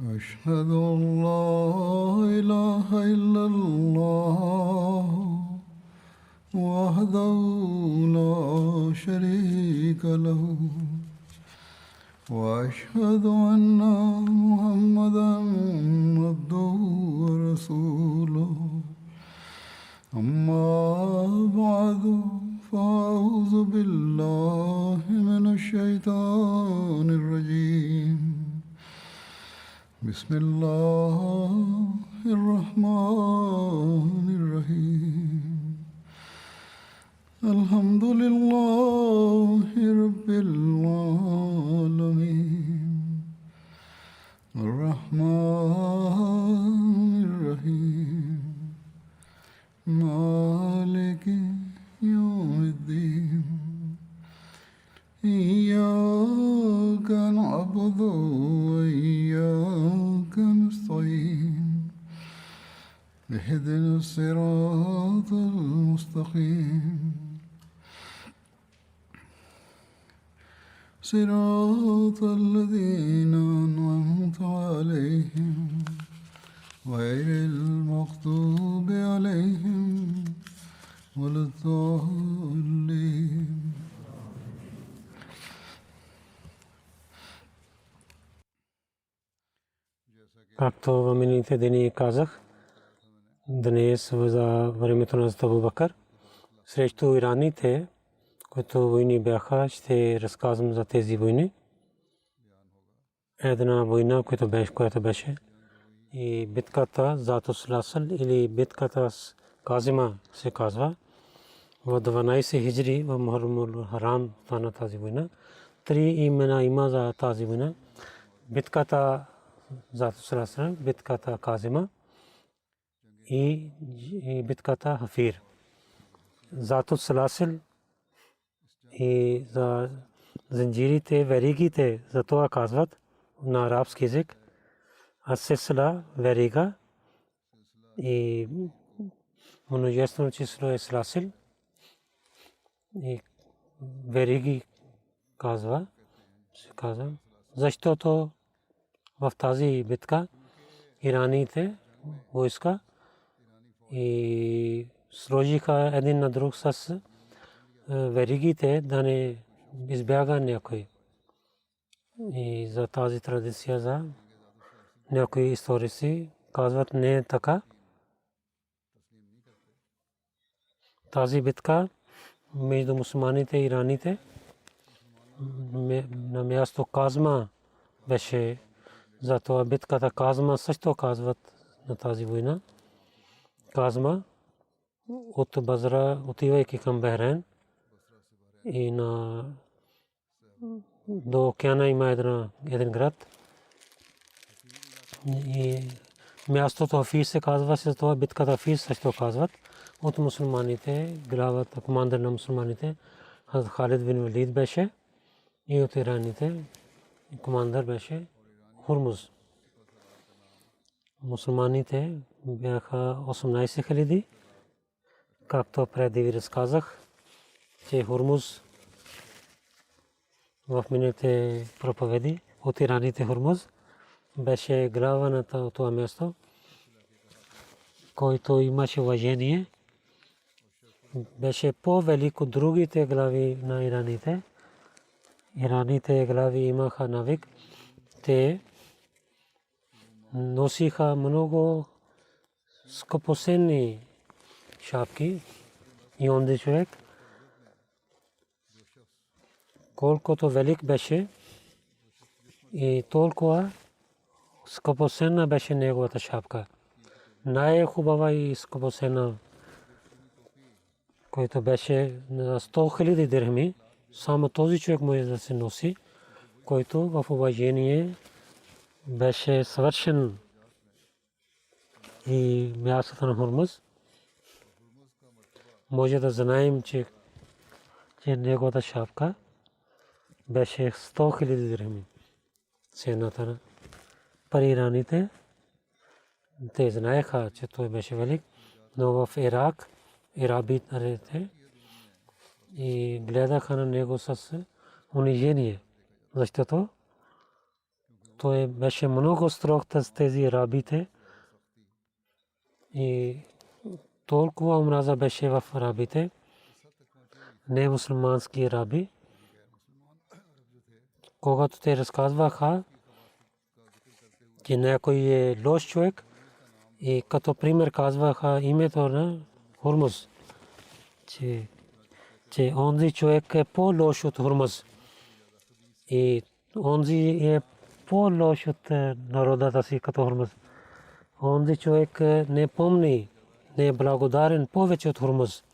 أشهد أن لا إله إلا الله وحده لا شريك له وأشهد أن محمدا عبده ورسوله أما بعد فأعوذ بالله من الشيطان الرجيم بسم الله الرحمن الرحيم الحمد لله رب العالمين الرحمن الرحيم مالك يوم الدين إياك نعبد وإياك نستعين اهدنا الصراط المستقيم صراط الذين أنعمت عليهم غير المغضوب عليهم ولا الضالين. Както в миналите дни казах, днес за времето на Абу Бакър срещу ираните, които войни бяха, ще разказвам за тези войни. Една война, която беше и битката Зату Саласъл или битката с Казима се казва. В 12 хиджри в Мухаррамул Харам стана тази война. Три имена има за тази война. Битката Зату Саласъл, битката Казима и битката Хафир. Зату Саласъл и за занджирите, веригите, за това казват на арабски език асесла верига и множествено число е Саласъл и вериги казва, защото в тази битка ираните войска и сложиха един на друг с веригите да не избяга някой. И за тази традиция за някои историци казват не е така. Тази битка между мусулманите и ираните на място Казма беше. За това битката Казма също казват на тази война. Казма от Базра отивайки към Бахрейн и до океана има един град и мястото Хафиз се казва, след това битката Хафиз също казват. От мусулманите, главата, командър на мусулманите Хазрат Халид бин Валид беше и от ираните командър беше Хурмуз. Мусулманите бяха 18 хиляди, както преди ви разказах, че Хурмуз в миналите проповеди от ираните Хурмуз беше глава на това място, който имаше уважение, беше по-велик от другите глави на ираните. Ираните глави имаха навик, те носиха много скъпоценни шапки и онзи човек, колкото велик беше и толкова скъпоценна беше неговата шапка. Най-хубава и скъпоценна, който беше на 100 хиляди дирхами, само този човек може да се носи, който в уважение беше съвършен. И мястото на Хурмуз може да знаем, че неговата шапка беше 100 хиляди дирхами. Цената на пари ираните, те знаеха, че той беше велик, но в Ирак ирабите и гледаха на него с унижение, защото той беше много строг с тези арабите и толкова омраза беше в арабите, не мусулмански араби. Когато те разказваха, че някой е лош човек, и като пример казваха името на Хурмуз, че онзи човек е по-лош от Хурмуз и онзи е по-лош от народата си като Хурмуз. Онзи човек не помни, не е благодарен повече от Хурмуз.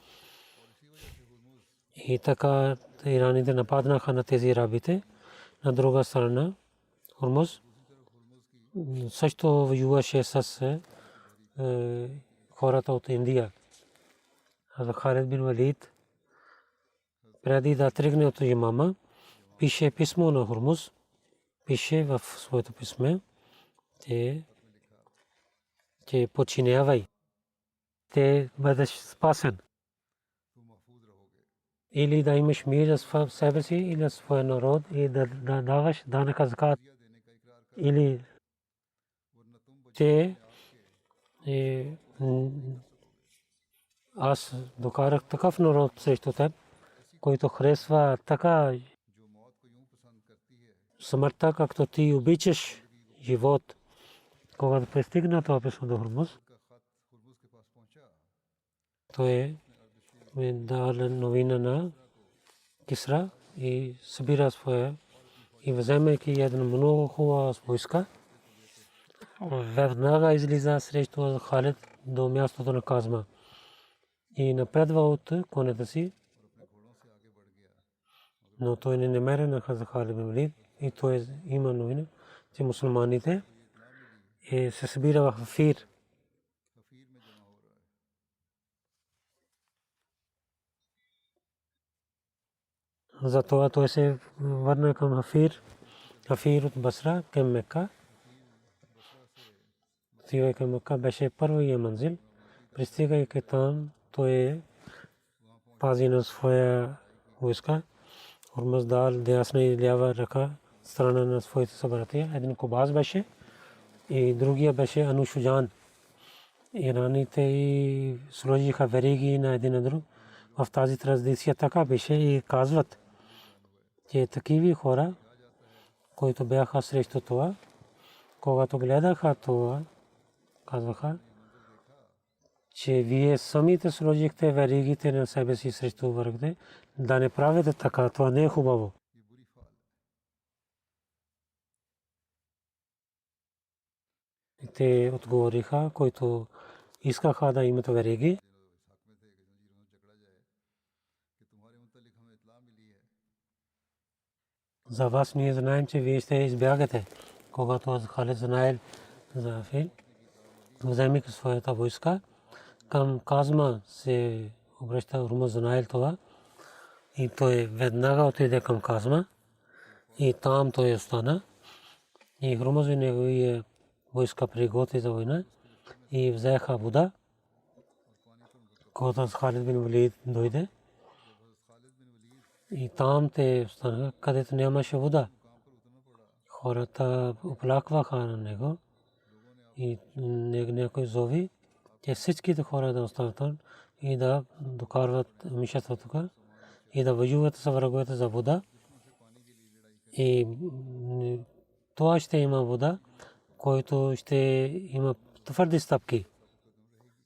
И така ираните нападнаха на тези арабите. На друга страна Хурмуз също воюваше с хората от Индия. Халид бин Валид преди да тръгне от имама, пише писмо на Хурмуз, пише в своето писмо, че подчинявай, те бъдеш спасен. Или да имаш мир за себе си или за своя народ и да даваш данъка закат. Или те аз докарах такъв народ срещу теб, който харесва така смъртта, както ти обичаш живот. Когато пристигна това писмо до Хурмуз, той дал новина на Кисра и събира своя и вземайки една много хубава войска, веднага излиза срещу Халид до мястото на Казма и напредва от конете си, но той не намери на Халид бин Валид и той има новина, че мусулманите се събира в Афир. Затова той се върна към Афир от Басра към Мека. Стигайки към Мека беше първият манзил. Пристигайки там, той пази на своя войска. Хурмуз дал дясна и лява ръка страна на своите събратия. Един Кубаз беше и другия беше Анушуджан. Ираните и сложиха вериги на един на друг. В тази традиция така беше и казват, че такива хора, които бяха срещу това, когато гледаха това, казваха, че вие самите сложихте веригите на себе си срещу врагите, да не правите така, това не е хубаво. И те отговориха, които искаха да имат вериги, за вас ние знаем, че вие ще избягате. Когато Халид знаел за Афир, вземайки своята войска, към Казма се обръща. Хурмуз знаел това и той веднага отиде към Казма и там той остана. И Хурмуз и неговия войска приготви за война и взеха вода. Когато Халид бин Валид дойде и там те останаха, където нямаше вода. Хората оплакваха на него и някой зови, че всичките хора да останат там и да докарват мишата тук и да воюват с враговете за вода. И това ще има вода, който ще има твърди стъпки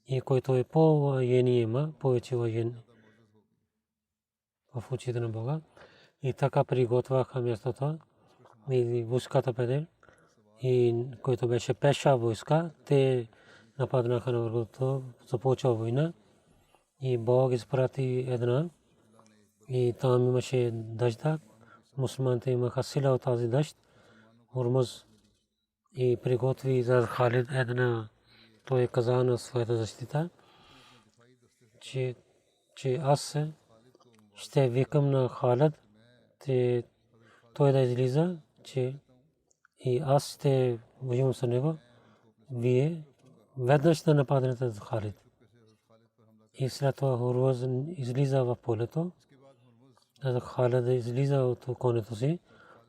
и който е по-военни има, повече военни в очите на Бога. И така приготвяха мястото и войската педе, и който беше пеша войска, те нападнаха на врагото, започва война и Бог изпрати една и там имаше дъжда. Мусулманите имаха сила от тази дъжд. Хурмуз и приготви за Халид една, той каза на своята защита, че аз ще викам на Халид, той да излиза, че и аз ще воювам с него, вие веднъж да нападнете за Халид. И след това Хурмуз излиза в полето, Халид излиза от конето си,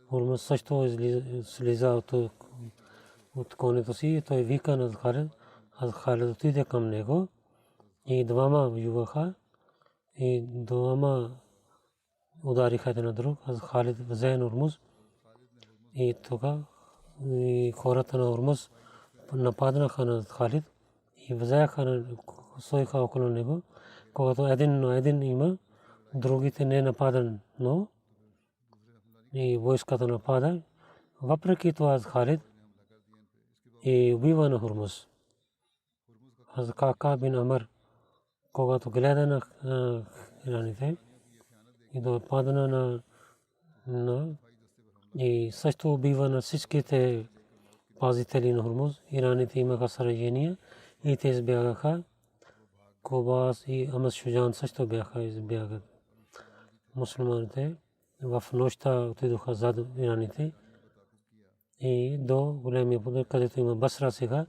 Хурмуз също излиза от от конето си. Той вика на Халид. Халид отиде към него и двама воюваха и двама удариха един на друг. Халид взе Урмуз и тогава хората на Урмуз нападнаха на Халид и взеха стоиха около него. Когато един на един има, другите не нападан, но и войската напада. Въпреки това Халид и убива на Урмуз. Кака бин Амр, когато гледа на ираните и да падна на и също убива на всичките пазители на Урмуз. Ираните имаха сражения и те избягаха. Кобас и Амаз Шуджан също бяха избягат. Мусулманите в нощта отидоха зад ираните и до големия подър, където има Басра сега,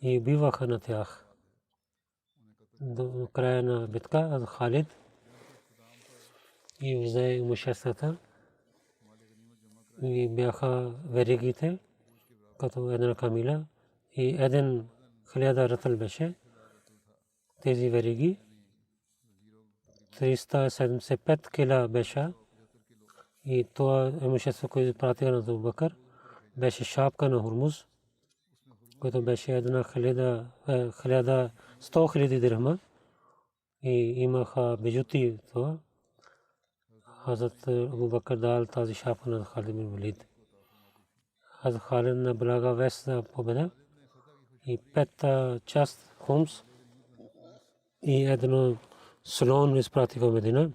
и убиваха на тях. До края на битка Халид и взе имуществата и бяха веригите като една камила и един 1000 ратъл беше. Тези вериги 375 кила беше и това имущество, което пратиха на Абу Бакър, беше шапка на Урмуз, което беше една 100 000 дирхама и имаха бижути това. Хазрат Абу Бакър дал тази шапка на Халид бин Валид. Хазрат Халид наблага вест за победа и 5 част Хумс и едно слон изпрати в Медина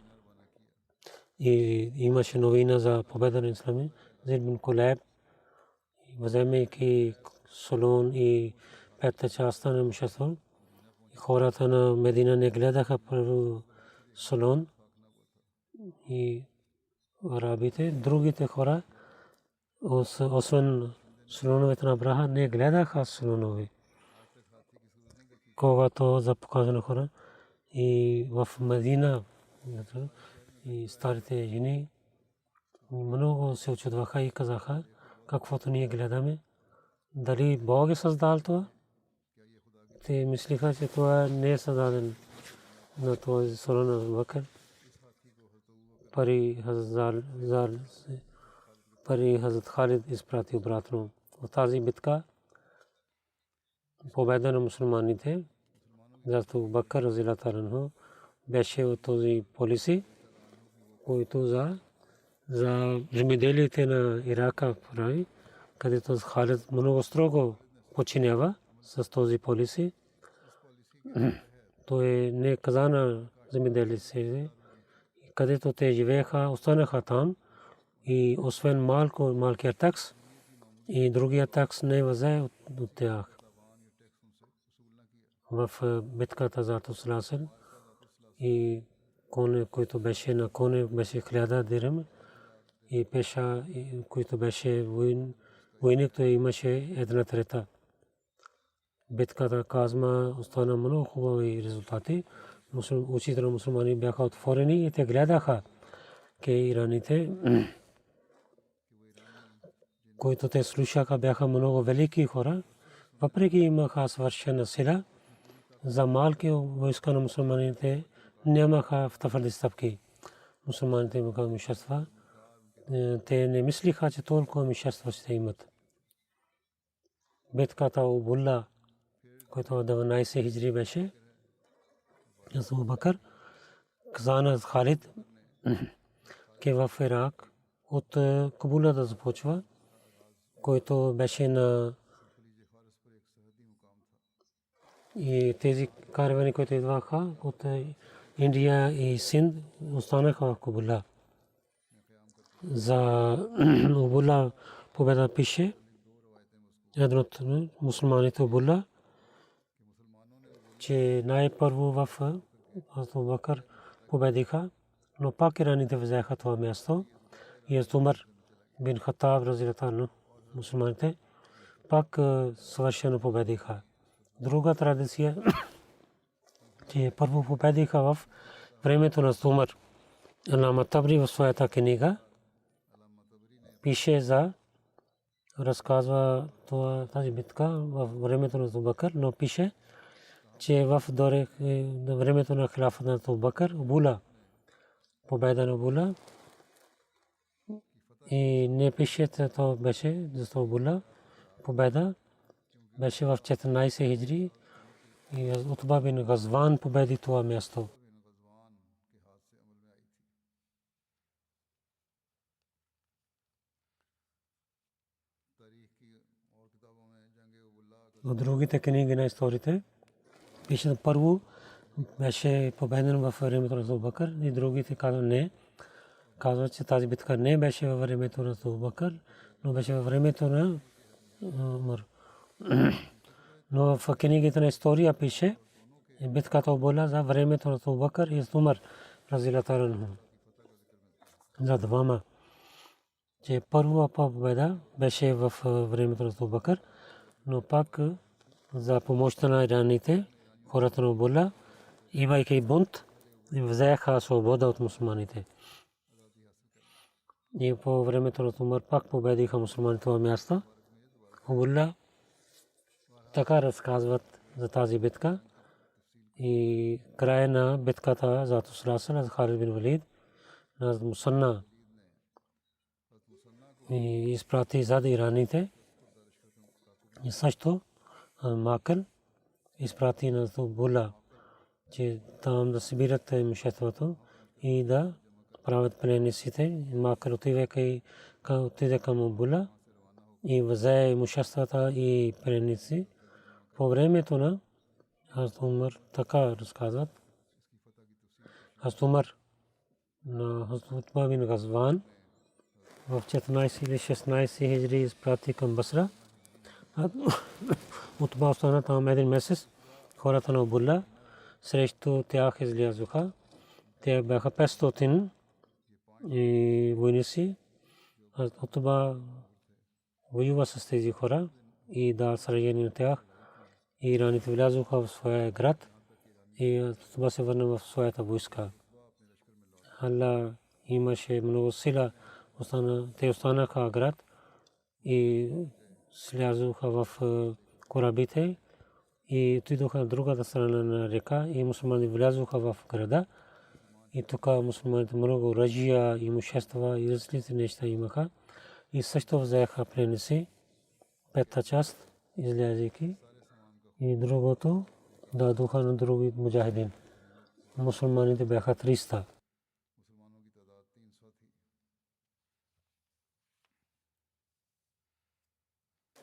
и имаше новина за победа на ислами. Зейд бин Кулайб, вземайки слон и 5 частта на имущество, хората на Медина не гледаха първо слон и арабите, другите хора, освен слоновете на Абраха, не гледаха слонови. Когато запоказано хора и в Медина и старите жени много се очудваха и казаха, каквото ние гледаме, дали Бог е създал това? Те мислиха, че това не е създаден на този слон на Бакър. Пари Хазрат Халид изпрати обратно. В тази битка победа на мусулманите, защото Бакър разилата ранху беше от този полиси, който за земеделието на Ирака прави, където Халид много строго подчинява с този полиси. Той не каза на земеделците, където те живееха, останаха там и освен малкия такс и другия такс не взе от тях. В битката за Тусаласен и коне, който беше на коне, беше 1000 дирхам и пеша, който беше войник, той имаше 1/3. Битката Казма остана много хубави резултати. Очите на мусулмани бяха отворени и те гледаха ке ираните, които те слушаха, бяха много велики хора. Въпреки имаха свършена сила, за малки войска на мусулманите нямаха твърди стъпки. Мусулманите имаха имущества. Те не мислиха, че толкова имущества ще имат. Битката Убулла, който 12 хиджри беше, Абу Бакър каза на Халид, че в Ирак от Кабула да започва, който беше на и тези каравани, които идваха от Индия и Синд, останаха в Кабула. За Убула победа пише един от мусулманите Убула, че най-първо в Абу Бакър победиха, но пак ираните взеха това място и Умар бин Хаттаб разилата анху мусулманите пак съвършено победиха. Друга традиция, че първо победиха в времето на Умар. Алама Табри в своята книга пише за разказва тази битка във времето на Абу Бакр, но пише, че в времето на хилафата на Абу Бакр Була, победа на Була, и не пише, то беше за Була, победа беше в 14 хиджри и Утба бин Газван победи това място. От другите книги на историите пише, първо беше победен във времето на Абу Бакр и другите казват не. Казват, че тази битка не беше във времето на Абу Бакр, но беше във времето на Умар. Но в книгите на история пише, битката была за времето на Абу Бакр и Умар разилата анху. За двама. Че първа победа беше в времето на Абу Бакр, но пак за помощта на ираните, хората на Була, имайки бунт, взеха свобода от мусулманите. И по времето на Умар пак победиха мусулманите това място. Була така разказват за тази битка. И края на битката за Тусраса за Халид бин Валид на Мусанна и изпрати зад ираните. И също Макъл изпрати на Була, че там да събират имуществото и да правят пленниците. Макъл отиде към Була и взе имуществата и пленници. По времето на Умар така разказват. Умар на Утба бин Газван в 14 или 16 хиджри изпрати към Басра. Утба остана там един месец. Хората на Була срещу тях излязоха. Те бяха 500 и войници. Утба воюва с тези хора и да сражение на тях. И ираните влязоха в своя град и Утба се върна в своята войска. Аллах имаше много сила, те останаха град и слязоха в корабите и отидоха на другата страна на река и мусулмани влязоха в града. И тук мусулманите много оръжия, имущества и различни неща имаха. И също взеха пленници, пета част излязайки. И другото дадоха на други муджахидин. Мусулманите бяха 300.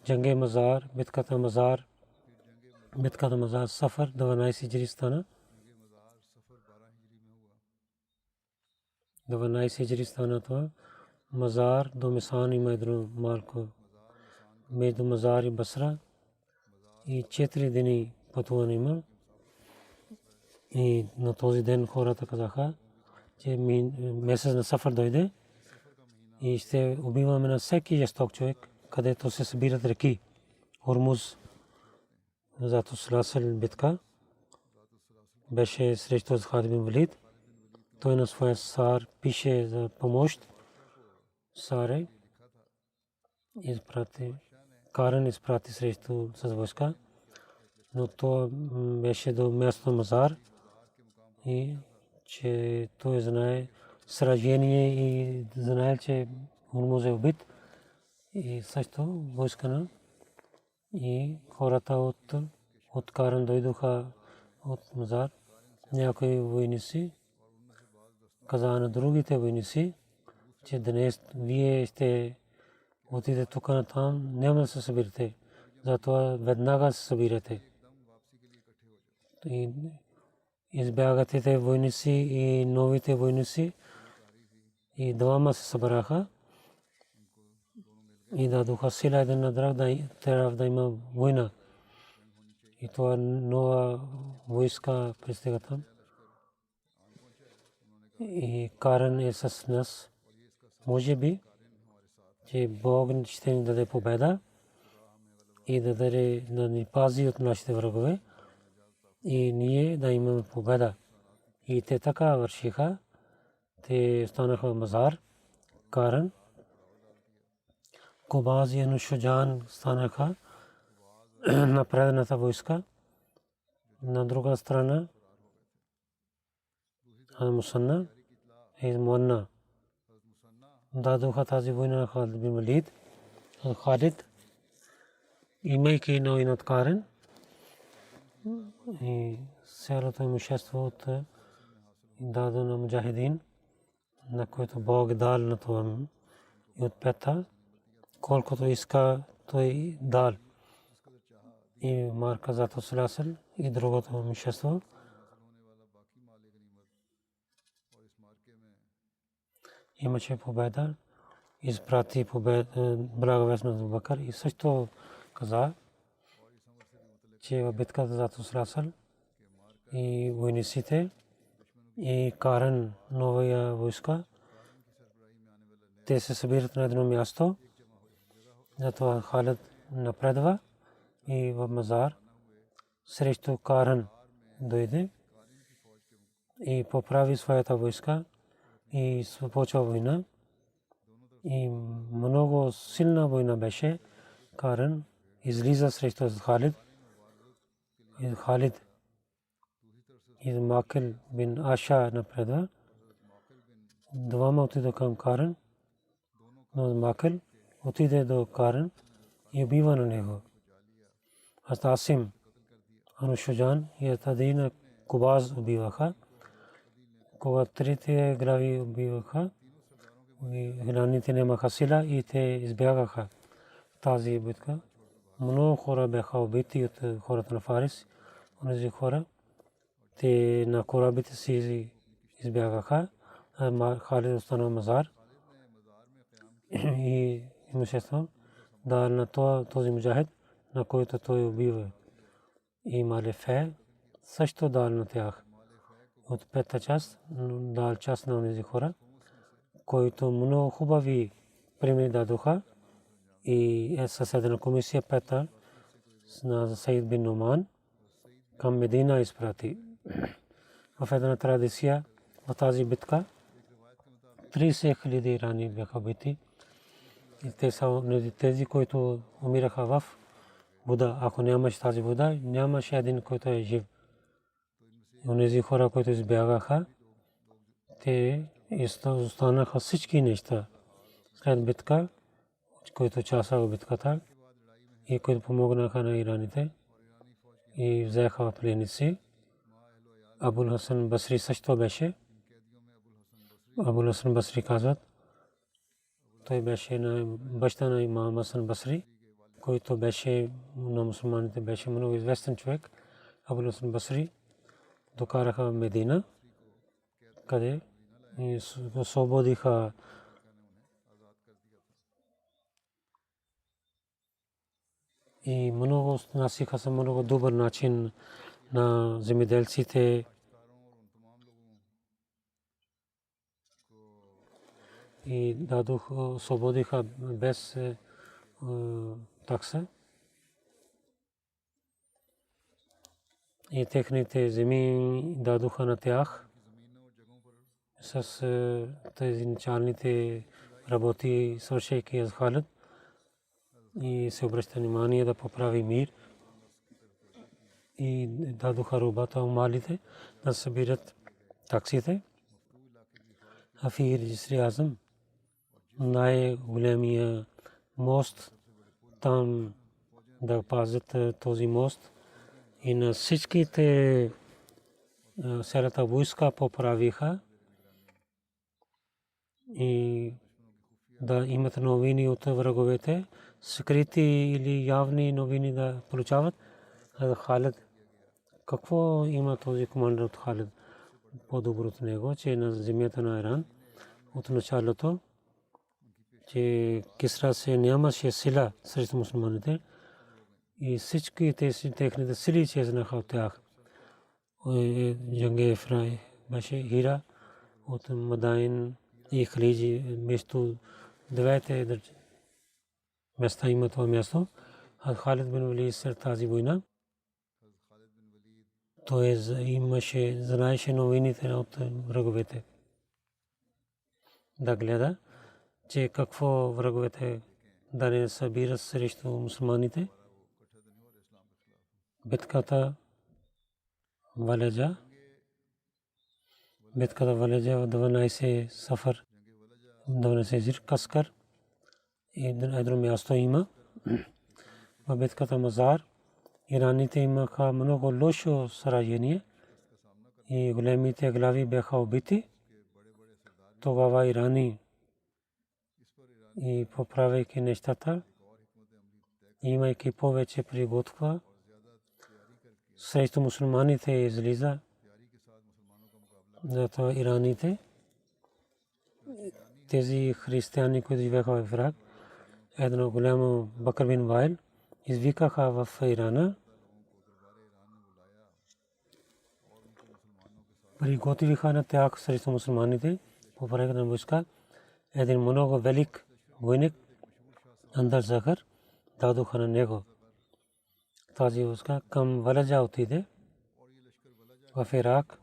Джанге Мазар, битката Мазар Сафар 12 хиджри стана. 12 хиджри стана това. Мазар до Мисан има едно малко. Между Мазар и Басра. И 4 дни пътуване има. И на този ден хората казаха, че месец на Сафар дойде и ще убиваме на всеки жесток човек, където се събират реки. Хормуз, зато Срасъл битка беше срещу Халид бин Валид. Той на своя сар пише за помощ. Саре изпрати, Карен изпрати срещу с войска, но то беше до място Мазар и че той знае сражение и знае, че Хормуз е убит. И също войска на и хората от Карен дойдоха от Мазар. Някои войници каза на другите войници, че днес вие ще отидете тук на там, няма да се събирате. Затова веднага се събирате. И избягате те войници и новите войници. И двама се събраха и дадоха сила един на друг, трябва да има война. И това нова войска пристига там. И Карен е с нас. Може би, че Бог ще ни даде победа и да ни пази от нашите врагове и ние да имаме победа. И те така вършиха. Те останаха в Мазар, Карен. Кубаз и Нушуджан станаха на предната войска. На друга страна Мусанна и Муанна дадоха тази война на Халид бин Валид. Халид, имайки нови надкарен и цялото имущество от дадо на муджахидин, на който Бог дал на това и от пета, колкото иска той дал. И марка за Тослясъл и другото имущество. Имаше победа, изпрати благовест на Абу Бакър и също каза, че в битката за Тослясъл и войниците и Карен новия войска, те се събират на едно място. Затова Халид напредва и в Мазар срещу Карен дойде и поправи своята войска и започва война. И много силна война беше. Карен излиза срещу Халид. И Халид и Макил бин Аша напредва. Двама отидоха към Карен, но Макил отиде до Карен и убива на него. Асим, Анушуджан и Тадина Кубаз убиваха. Когато трите глави убиваха, хиляните нямаха сила и те избягаха тази битка. Много хора бяха убити от хората на Фарис. Онези хора, те на корабите си избягаха. Халид остана в Мазар и имущество дал на този муджахид, на който той убива. И Малефе също дал на тях. От пета част дал част на тези хора, които много хубави примери дадоха. И съседна комисия пета на Саид бин Номан към Медина изпрати. В една традиция в тази битка 30,000 ирани бяха убити. И те са тези, които умираха в вода. Ако нямаше тази вода, нямаше един, който е жив. Онези хора, които избягаха, те останаха всички неща. След битка, които участваха в битката и които помогнаха на ираните и взеха пленници. Абул Хасан Басри също беше. Абул Хасан Басри казват, той беше на баща на имам Хасан Басри, който беше на мусулманите, беше много известен човек. Абул Хасан Басри докараха в Медина, къде освободиха и много насиха са много добър начин на земеделците и освободиха без такса. И техните земи дадоха на тях с тези началните работи, свършейки аз Халид. И се обръща внимание да поправи мир. И дадоха рубата умалите да събират таксите. Афир Джисри Азам, най-големия мост, там да пазят този мост. И на всичките селата войска поправиха и да имат новини от враговете, скрити или явни новини да получават. Халид, какво има този командир от Халид? По-добро от него, че на земята на Иран от началото, че Кисра се нямаше сила срещу мусулманите и всички тези техните сили чезнаха от тях. Джанге Ефрай беше Хира от Мадайн и Халиджи между двете места има това място. Халид бин Валид след тази война, той знаеше новините от враговете. Да гледа, че какво враговете да не събират срещу мусулманите. Битката Валеджа в 12 Сафар, 12 Зир Каскар и едно място има. В битката Мазар ираните имаха много лошо сражение и големите глави бяха убити. Тогава ирани и поправяйки нещата, имайки повече приготва, срещу мусулманите излиза. Зато ираните, тези християни, които живееха в Ирак, едно голямо Бакър бин Вайл, извикаха в Ирана. Приготвиха на тях срещу мусулманите по време на войска. Един много велик войник Андар Захар дадоха на него. Тази войска към Валеджа отиде. В Ирак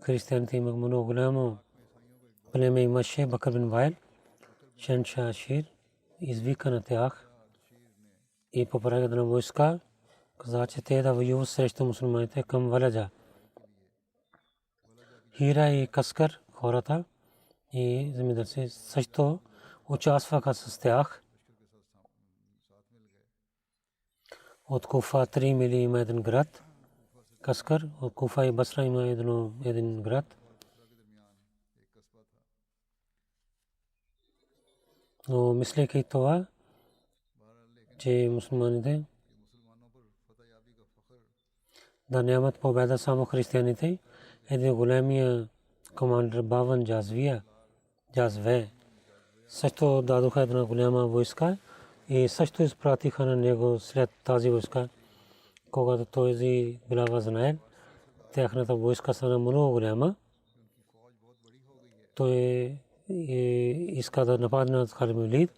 християните имаха много голямо племе, имаше Бакър бин Вайл, Шенша Шир, извика на тях и по време на войска каза, че те да воюват срещу мусулманите към Валеджа. Хира и Каскар хората и земеделци също участваха с тях. От Куфа 3 мили има един град Каскар, от Куфа и Басра има един град. Но мислейки това, че мусулманите да нямат победа само християните, един големия командир Баван Джазве също дадоха една голяма войска и също изпратиха на него след тази войска. Когато този глава знае, тяхната войска стана много голяма. Той иска да нападне Халид бин Валид.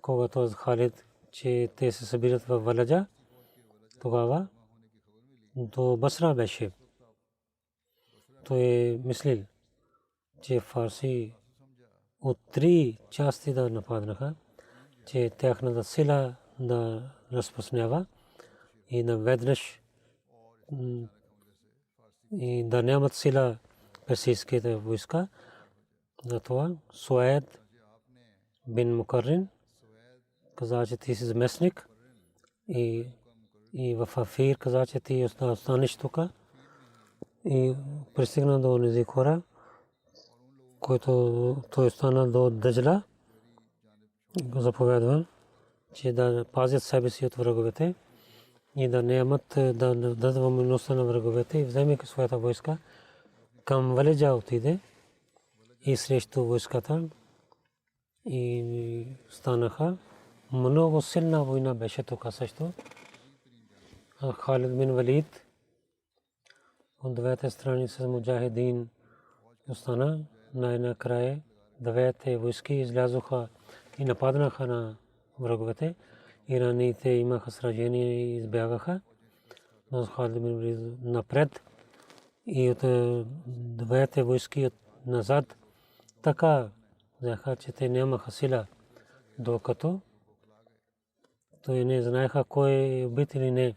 Когато Халид, че те се събират в Валеджа, тогава до Басра беше. Той мислил, че фарси от 3 части да нападнаха, че тяхната сила да разпространява и наведнъж и да нямат сила персийските войска. Затова Суайд бин Мукаррин каза, че ти си заместник и в Афир каза, че ти останеш тук и пристигна до тези хора, който той остана до Даджла, заповядва, че да пазят себе си от враговете и да нямат да дадат възможността на враговете и вземайки своята войска към Валеджа отиде и срещу войската и станаха. Много силна война беше тук също. Халид бин Валид от двете страни с муджахидин остана. Най-накрая двете войски излязоха и нападнаха на враговете. Ираните имаха сражение и избягаха. Но Халид бин Валид напред и от двете войски назад така взеха, че те нямаха сила, докато той не знаеха кой е убит или не.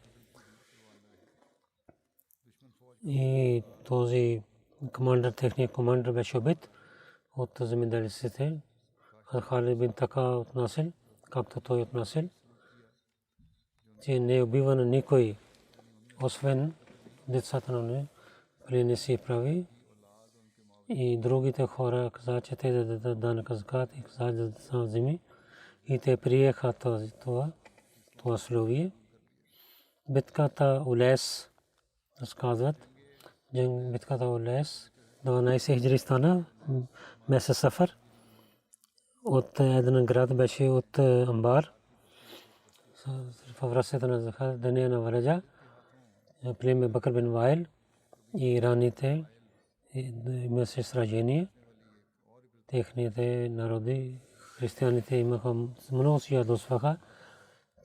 И този техният командир беше убит от земеделците. Халид бин така отнасил, както той отнасил, че не убива на никой, освен децата на не, не си прави. И другите хора казаха, че те да дадат данък закат и казаха да дадат земи. И те приеха това словие. Битката Улес разказват. Битката Улес 12 хиджри стана месец Сафар. От един град беше от Амбар. Във връзката на Захар, деня на Валеджа, племе Бакър бин Вайл и ираните имаше сражение. Техните народи, християните имаха много си ядосваха.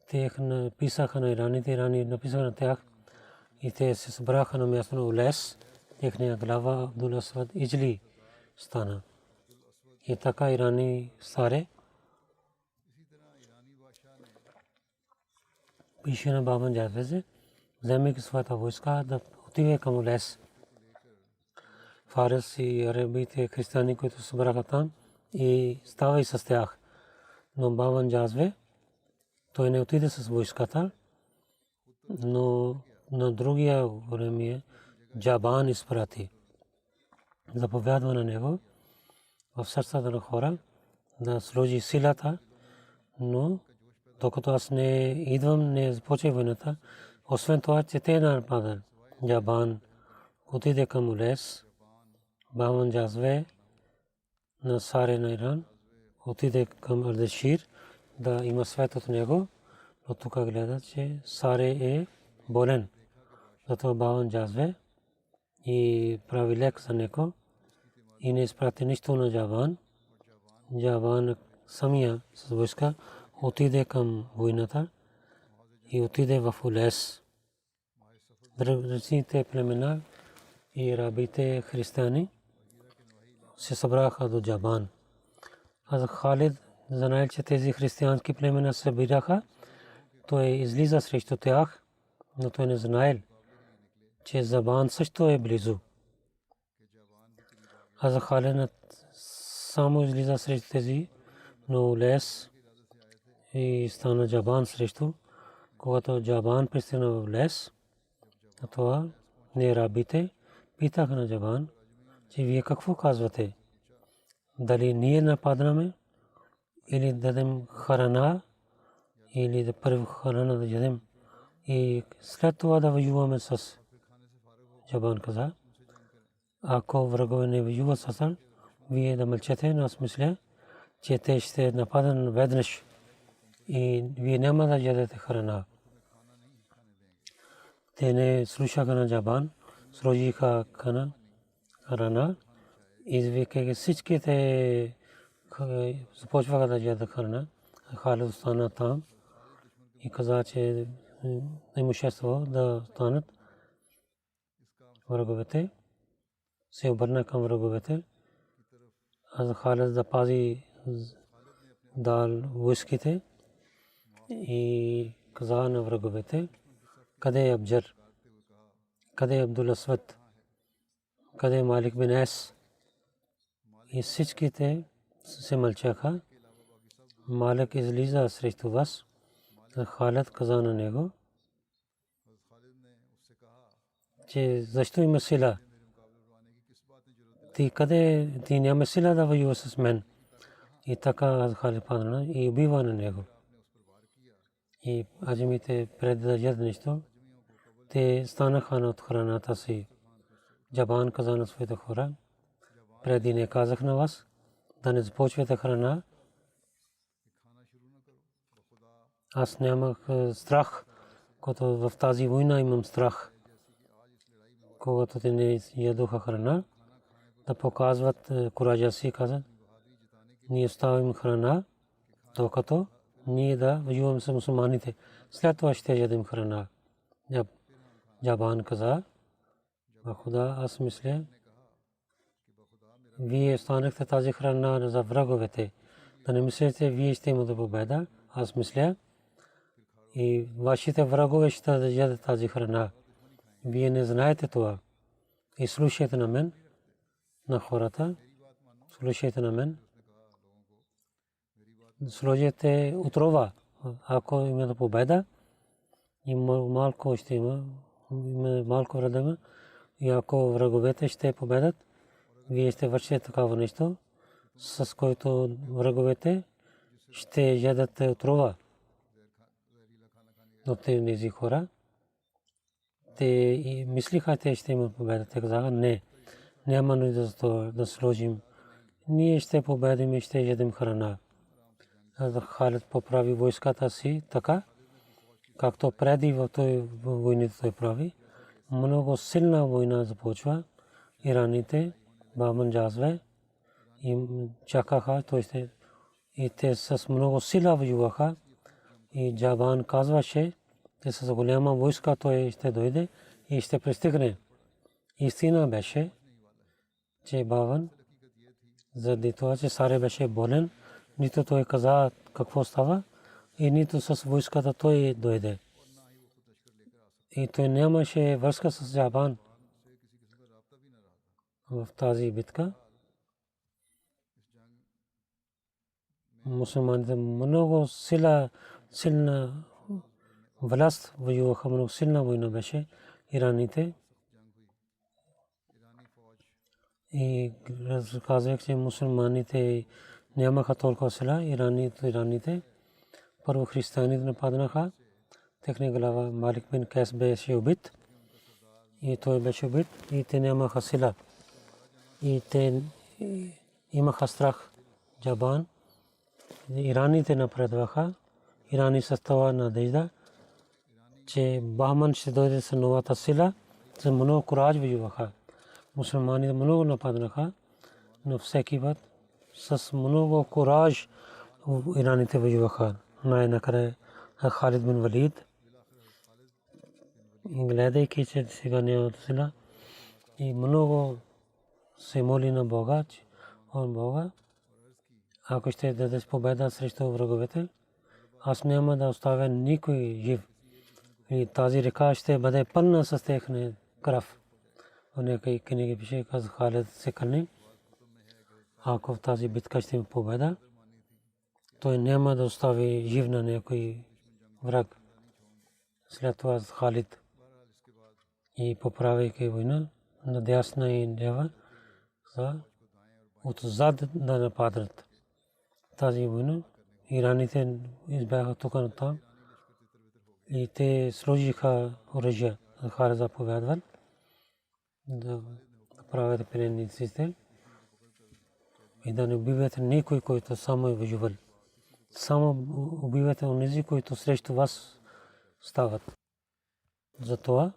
Те написаха на ираните, ирани написаха на тях и те се събраха на място на Улес. Техния глава Абдул Асвад Иджли стана. И така ирани старе пише на Бабан Джавезе, вземайки своята войска да отиде към лес. Фарес и арабите християни, които събраха там, и става и с тях. Но Бабан Джазве, той не отиде с войската, но на другия време Джабан изпрати. Заповядва на него в сърцата на хора да сложи силата, но докато аз не идвам, не започва войната. Освен това, че те нападат. Джабан отиде към лес. Бабан Джазве на Саре на Иран отиде към Ардешир да има свет от него. Но тук гледа, че Саре е болен. Затова Бабан Джазве и прави лек за него и не изпрати нищо на Джабан. Джабан самия с войска отиде към войната и отиде в лес. Различните племена и арабите християни се събраха до Джабан. Аз Халид знаел, че тези християнски племена се събираха. Той излиза срещу тях, но той не знаел, че Джабан също е близо. Аз Халид само излиза срещу тези, но лес и стана Джабан срещу. Когато Джабан пристигна в лес, това не арабите питаха на Джабан, че вие какво казвате? Дали ние нападнаме или дадем храна, или да първо храна да ядем и след това да воюваме с Джабан каза. Ако врагове не воюват с нас, вие да мълчете, но аз мисля, че те ще нападат веднъж и вие няма да ядете храна. Те не слушаха на Джабан, сложиха храна, извикаха всичките, започваха да ядат храна. Халид остана там и каза, че имущество да станат враговете. Се обърна към враговете. Аз Халид да пази дал войските и каза на враговете, къде е Абджар, къде е Абдул Асвад, къде е Малик бин Ес. И всичките се мълчаха. Малик излиза срещу вас. Халид каза на него, че защо има сила? Ти няма сила да воюва с мен. И така Халид падна и убива на него. И аджмите преди да ядат нещо, те станаха от храната си. Джабан каза на своите хора, преди не казах на вас да не започвате храна. Аз нямах страх, когато в тази война имам страх. Когато те не ядоха храна, да показват куража си, каза, ние оставим храна, докато ние да воюваме с мусулманите. След това ще ядем храна. Джабан каза, Худа, аз мисля, вие останахте тази храна за враговете. Да не мислите, вие ще имате победа. Аз мисля, и вашите врагове ще ядат тази храна. Вие не знаете това. И слушайте на мен, на хората, слушайте на мен. Сложете отрова, ако имате победа, и малко ще има малко врага. И ако враговете ще победат, вие ще вършите такава нещо, с който враговете ще ядат отрова. Но тези хора, те мислиха, те ще имат победа. Те казаха, не, няма нужда да сложим. Ние ще победим и ще ядем храна. Халид поправи войската си така, както преди в войните той прави. Много силна война започва. Ираните, Бабан Джазве, им чакаха, и те с много сила воюваха. И Джабан казваше, че с голяма войска той ще дойде и ще пристигне. Истина беше, че Бабан, заради това, че Саре беше болен, нито той каза какво става, и нито с войската той дойде. И той нямаше връзка с Джабан в тази битка. Мусулманите много силна власт воюваха, много силна война беше ираните. И разказах, че мусулманите нямаха толкова сила, ираните. Първо християните нападнаха. Техния глава Малик бин Кайс беше убит. И той беше убит. И те нямаха сила. И те имаха страх. Джабан. Ираните напредваха. Ирани с това надежда, че Бахман ще дойде с новата сила. За много кураж воюваха. Мусулманите много нападнаха, но всеки път с много кураж ираните воюваха. Най-накрая Халид бин Валид, гледайки, че сега няма сила, и много се моли на Бога, Бога, ако ще дадеш победа срещу враговете, аз няма да оставя никой жив. И тази река ще бъде пълна с техния кръв. В някои книги пише, каза Халид се кълни, ако в тази битка ще има победа, той няма да остави жив на някой враг. След това Халид и поправяйки война, надясна и лява, отзад да нападат. Тази война ираните избяха тук на там и те сложиха оръжия. Халид заповядвал да правят пленниците и да не убивате никой, който само е воювал. Само убивате онези, които срещу вас стават. Затова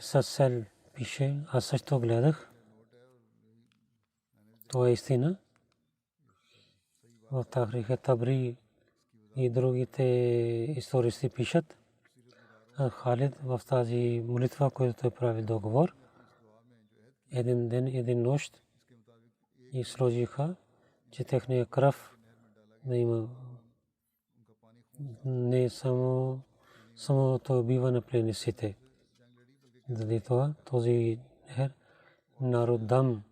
Сасел пише, аз също гледах. Това е истина. В Тахрих Табри и другите историци пишат. Халид в тази молитва, която той прави договор, един ден, един нощ, и сложиха, че техния кръв да има не само той убива на пленниците. Заради това този народ дам,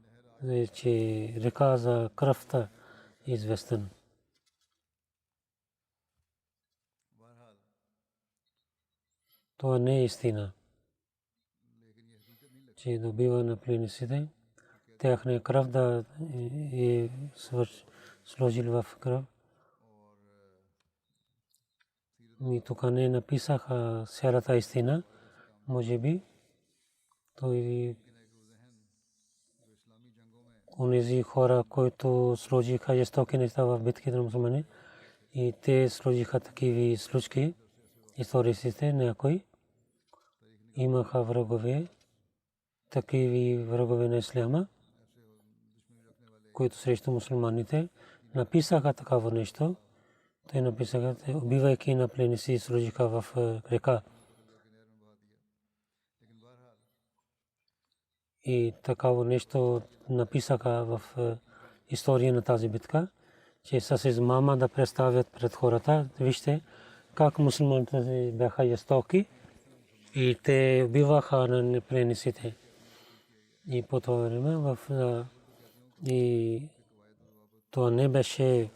че река за кръвта е известен. Това не е истина, че добива на пленниците. Техния кръв да е сложил в кръв. И тук не написаха цялата истина. Може би той онези хора, които сложиха жестоки неща в битките на мусулмани, и те сложиха такива случки, историците някои имаха врагове, такива врагове на исляма, които срещу мусулманите написаха такава нещо. Те написаха, убивайки на пленници, сложиха в река. И такава нещо написаха в история на тази битка, че с измама да представят пред хората. Вижте как мусулманите бяха жестоки и те убиваха на пленниците. И по това време и това не беше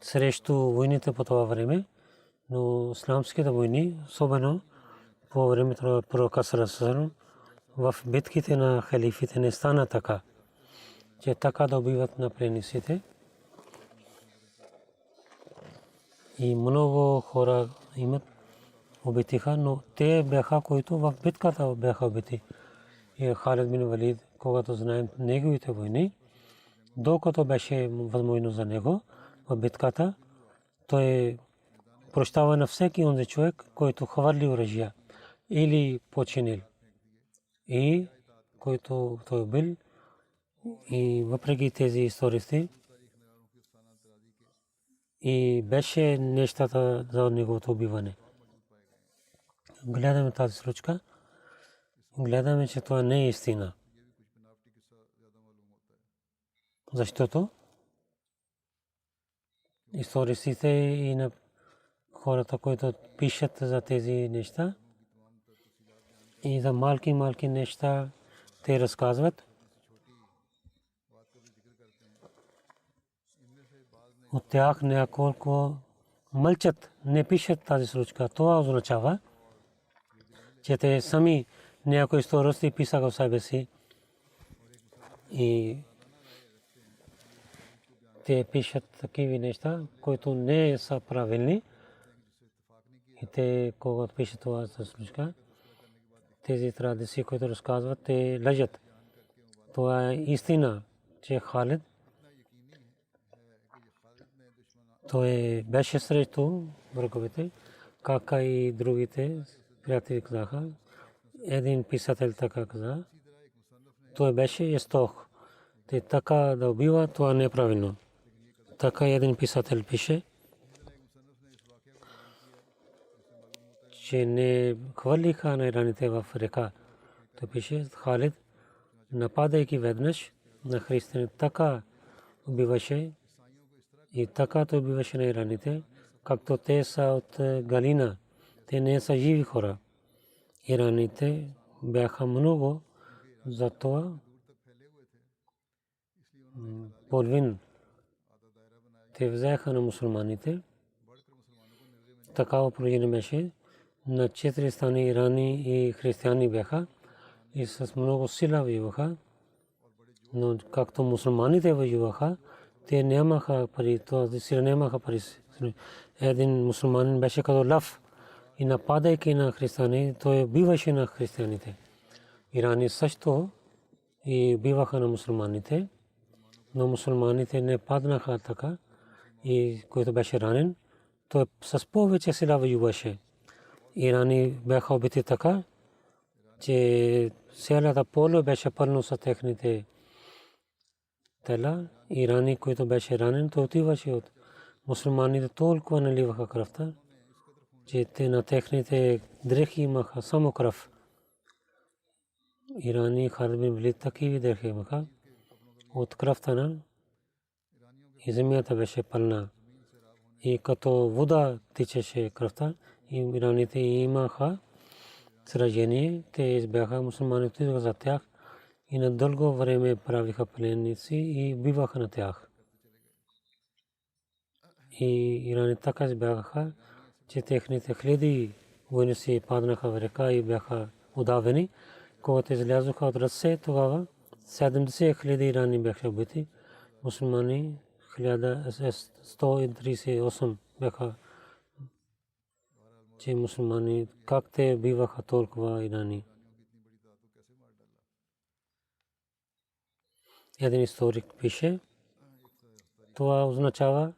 срещу войните по това време, но исламските войни, особено по времето на пророка саллаллаху, в битките на халифите не стана така, че така да убиват на пленниците. И много хора имат убитиха, но те бяха, които в битката бяха убити. И Халид бин Валид, когато знаем неговите войни, докато беше възможно за него в битката, той прощава на всеки онзи човек, който хвърли оръжия или починил, и който той бил. И въпреки тези истории и беше нещата за неговото убиване. Гледаме тази случка, гледаме, че това не е истина. Защото историците и на хората, които пишат за тези неща и за малки неща те разказват. От тях няколко мълчат, не пишат тази случка. Това означава, че те сами някои стороsti писаха в себе си и те пишат такива неща, които не са правилни. И те, когато пишат това случка, тези традиции, които разказват, те лъжат. Това е истина, че Халид той беше срещу враговете, кака и другите приятели казаха. Един писател така каза, той беше жесток. Те така да убива, това не е правилно. Така един писател пише, че не хвърлиха на ираните в река. Той пише, Халид, нападайки веднъж на християните, така убиваше и така той убиваше на ираните, както те са от Галина. Те не са живи хора. Ираните бяха много, затова половин те взеха на мусулманите. Такава положение беше. На 4 страни ирани и християни бяха и с много сила воюваха. Но както мусулманите воюваха, те нямаха пари, този сила нямаха пари. Един мусулманин беше като лъв и нападайки на християни, той убиваше на християните. Ирани също и убиваха на мусулманите, но мусулманите не паднаха така и който беше ранен, той с повече сила воюваше. Ирани бяха убити така, че цялата поле беше пълно с техните тела. Ирани, който беше ранен, той отиваше от мусулманите, толкова наливаха кръвта, че те на техните дрехи имаха само кръв. Ирани Халид бин Валид такива дрехи имаха. От кръвта на и земята беше пълна. И като вода тичаше кръвта, и ираните имаха сражение, те избяха, мусулманите отидоха за тях и на дълго време правиха пленници и убиваха на тях. И ираните така избягаха, че техните хиляди войници паднаха в река и бяха удавени. Когато излязоха от ръце, тогава 70 хиляди ирани бяха убити. Мусулмани 1138 бяха, че мусулмани как те убиваха толкова ирани. Един историк пише, това означава,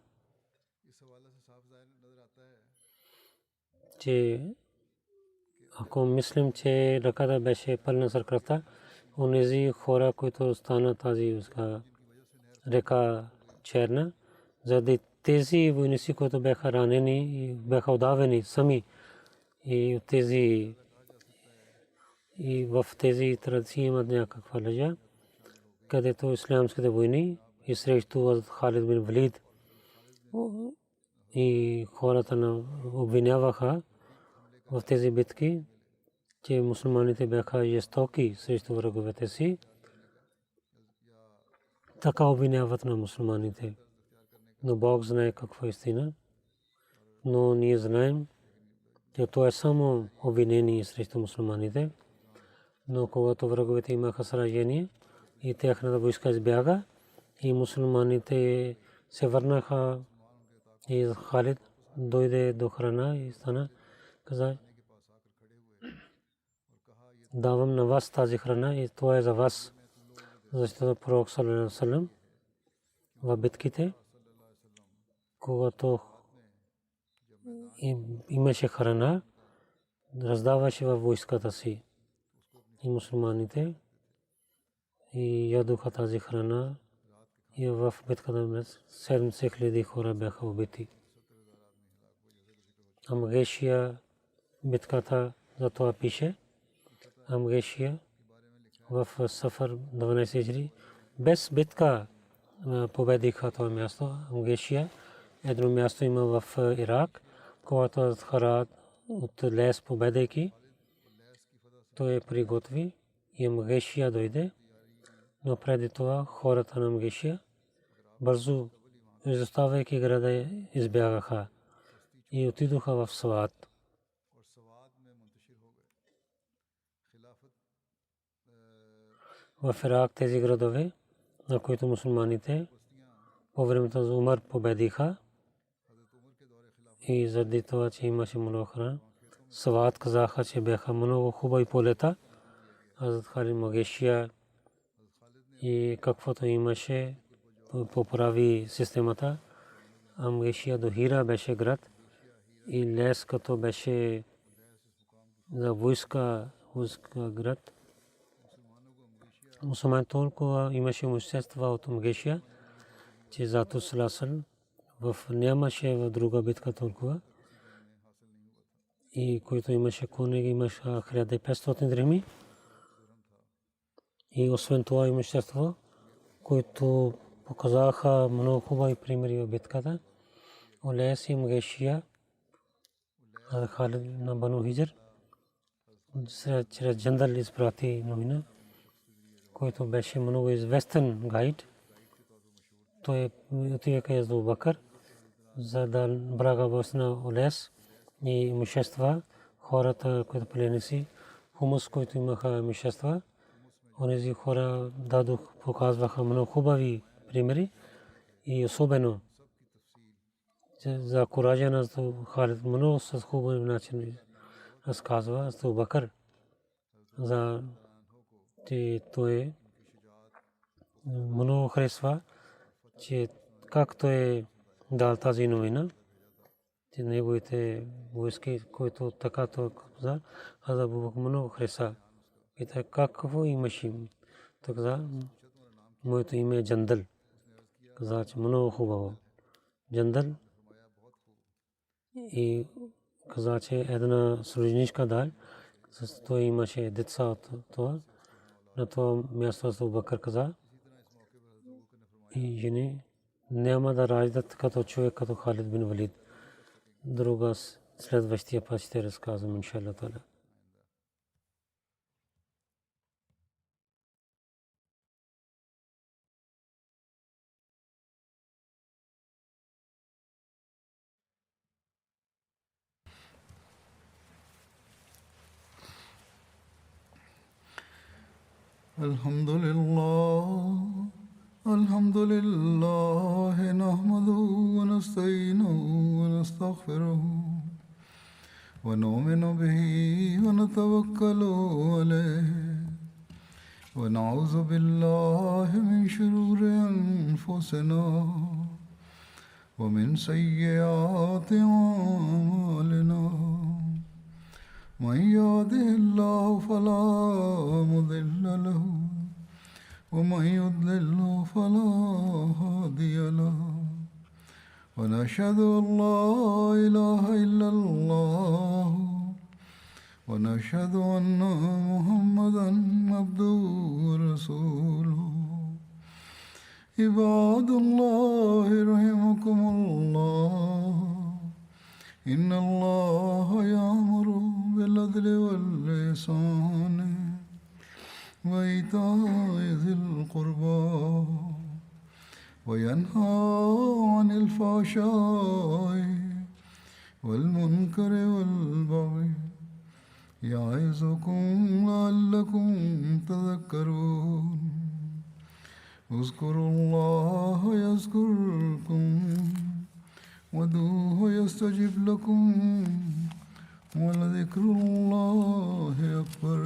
че ако мислим, че ръката беше пълна с кръвта, онези хора, които станат тази река черна, заради тези войници, които бяха ранени и бяха удавени сами, и тези и в тези традиции имат някаква лъжа, където ислямските войни и срещу Халид бин Валид и хората обвиняваха в тези битки, че мусулманите бяха жестоки срещу враговете си. Така обвиняват на мусулманите. Но Бог знае какво е истина. Но ние знаем, че това е само обвинение срещу мусулманите. Но когато враговете имаха сражение и тяхната войска избяга и мусулманите се върнаха и Халид дойде до храна и стана, каза, давам на вас тази храна и това е за вас. Защото пророк саллаллаху алейхи ва саллям в битките, когато имаше храна, раздаваше във войската си и мусулманите и ядоха тази храна и в битката 70 хиляди хора бяха убити. Амгешия битката за това пише. Амгешия в Сафар 12 хиляди без битка победиха това място. Амгешия едно място има в Ирак, когато Харат от лес победейки, той приготви и Мгешия дойде, но преди това хората на Мгешия бързо, изоставяйки града, избягаха и отидоха в Сват. В Ирак тези градове, на които мусулманите по времето на Умар победиха, и заради това, че имаше много храна, Сват казаха, че бяха много хубави полета. Хазрат Халид Мгешия и каквото имаше поправи системата. А Мгешия до Хира беше град и лес като беше за войска град. Мусулман толкова имаше имущества от Мгешия, че зато Саласъл в нямаше в друга битка толкова. И който имаше коне, имаше 1500 дрехми. И освен това имущество, които показаха много хубави примери в битката. Олес и Мгешия, Халид на Бану Хиджр, чрез Джандал изпрати новина, който беше много известен гайд. Той отиде към Абу Бакър, за да брага на Олес и имущества, хората, които пленници, хумус, които имаха имущества. Онези хора показваха много хубави примери и особено за куража на Халид много с хубав начин разказва Абу Бакър за той много харесва, че както е дал тази новина, че неговите войски, които така каза, Абу Бакър много хареса. И така какво имаш им? Така моето име е Джандал. Каза, че много хубаво. Джандал. И каза, че една служничка дал, с това имаше деца от това. На това място Абу Бакър каза, и жени няма да раждат като човек, като Халид бин Валид. Друга следващия път ще разказвам, иншаллах таала. الحمد لله نحمده ونستعينه ونستغفره ونؤمن به ونتوكل عليه ونعوذ بالله من شرور أنفسنا ومن سيئات أعمالنا من يهده الله فلا مضل له ومن يضلل فلا هادي له ونشهد أن لا إله إلا الله ونشهد أن محمدا عبده ورسوله عباد الله رحمكم الله إن الله يأمر بالعدل والإحسان وإيتاء ذي القربى وينهى عن الفحشاء والمنكر والبغي يعظكم لعلكم تذكرون اذكروا الله يذكركم وادعوه يستجب لكم ولذكر الله أكبر.